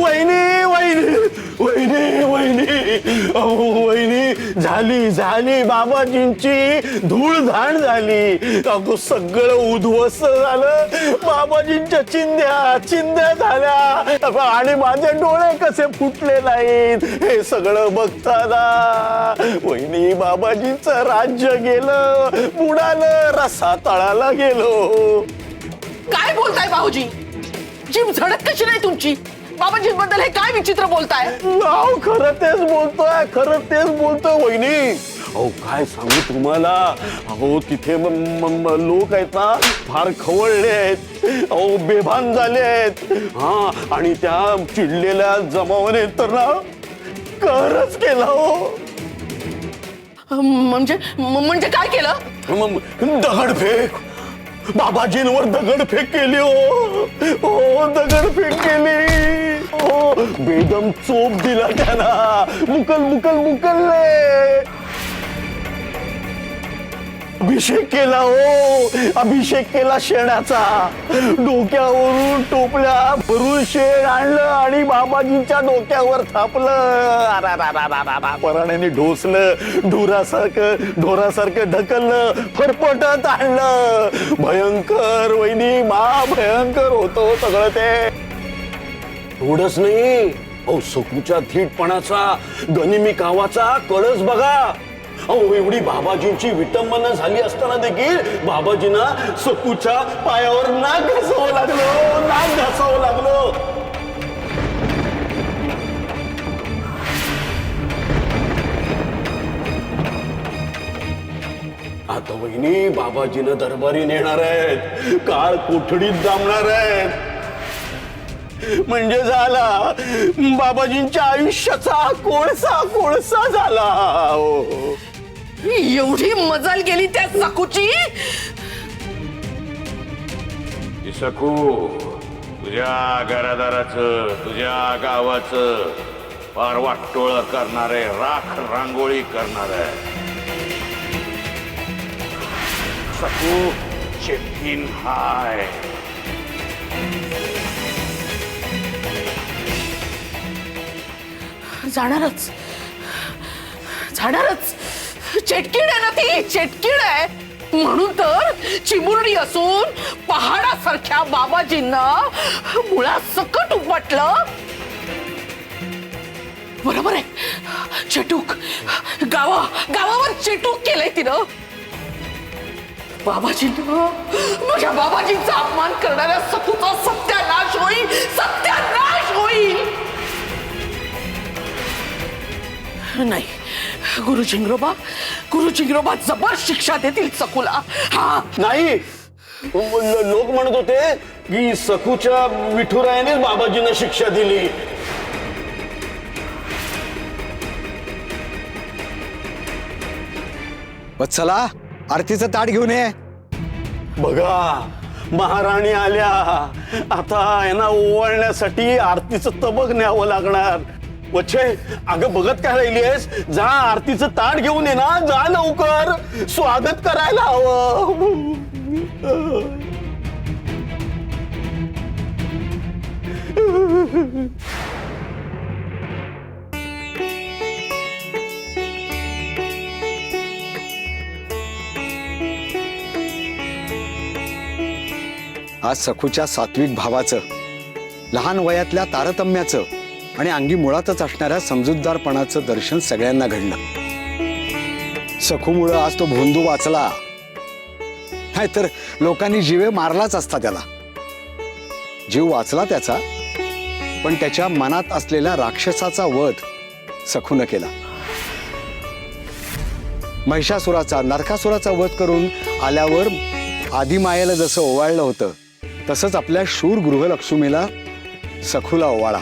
वहिनी वहिनी वहिनी वहिनी वहिनी झाली झाली बाबाजींची धूळधाण झाली अगो सगळं उद्ध्वस्त झालं बाबाजींच्या चिंध्या चिंध्या झाल्या आणि माझे डोळे कसे फुटले नाहीत हे सगळं बघताना वहिनी बाबाजींचं राज्य गेलं बुडालं रसा तळाला गेलो काय बोलताय भाऊजी जीभ झडत कशी नाही तुमची बाबाजींबद्दल हे काय विचित्र बोलताय खरं तेच बोलतोय वहिनी अहो काय सांगू तुम्हाला अहो तिथे लोक आहेत ना फार खवळले आहेत अहो बेभान झाले आहेत हा आणि त्या चिडलेल्या जमावाने तर ना कहरच केला हो म्हणजे काय केलं दगडफेक बाबाजींवर दगडफेक केली हो दगडफेक केली हो बेदम चोप दिला त्यांना मुकलले अभिषेक केला शेणाचा डोक्यावरून टोपल्या भरून शेण आणलं आणि बाबाजींच्या डोक्यावर थापलं पराण्याने ढोसलं ढोरासारखं ढकललं फरफटत आणलं भयंकर वहिनी भयंकर होतो सगळं ते एवढंच नाही अहो सकूच्या धीटपणाचा गनिमी कावाचा कळस बघा अहो एवढी बाबाजींची विटंबना झाली असताना देखील बाबाजींना सकूच्या पायावर नाक घासावं लागलो आता वहिनी बाबाजींना दरबारी नेणार आहेत काळ कोठडीत दामणार आहेत म्हणजे झाला बाबाजींच्या आयुष्याचा कोळसा झाला एवढी मजाल गेली त्या सकूची सकू तुझ्या घरादाराचं तुझ्या गावाचं फार वाटोळ करणारे राख रांगोळी करणारे सकू चेकीन हाय जाणारच चेटकीड आहे ना ती चेटकीड आहे म्हणून तर चिमुरडी असून पहाडासारख्या बाबाजींना मुळासकट उपटलं बरोबर आहे चेटूक गावावर चेटूक केलंय तिनं बाबाजींना माझ्या बाबाजींचा अपमान करणाऱ्या सकूचा सत्यानाश होईल नाही गुरुजिंगरोबा जबर शिक्षा देतील सकूला हा नाही लोक म्हणत होते की सकूच्या विठुरायाने बाबाजींना शिक्षा दिली चला आरतीचं ताट घेऊन ये बघा महाराणी आल्या आता यांना ओवाळण्यासाठी आरतीचं तबक न्यावं लागणार वच्छे अगं बघत काय राहिलीस जा आरतीचं ताट घेऊन ये ना जा लवकर स्वागत करायला हवं आज सखूच्या सात्विक भावाचं लहान वयातल्या तारतम्याचं आणि अंगी मुळातच असणाऱ्या समजूतदारपणाचं दर्शन सगळ्यांना घडलं सखूमुळं आज तो भोंदू वाचला नाहीतर लोकांनी जीवे मारलाच असता त्याला जीव वाचला त्याचा पण त्याच्या मनात असलेल्या राक्षसाचा वध सखूनं केला महिषासुराचा नरकासुराचा वध करून आल्यावर आदिमायेला जसं ओवाळलं होतं तसंच आपल्या शूर गृहलक्ष्मीला सखूला ओवाळा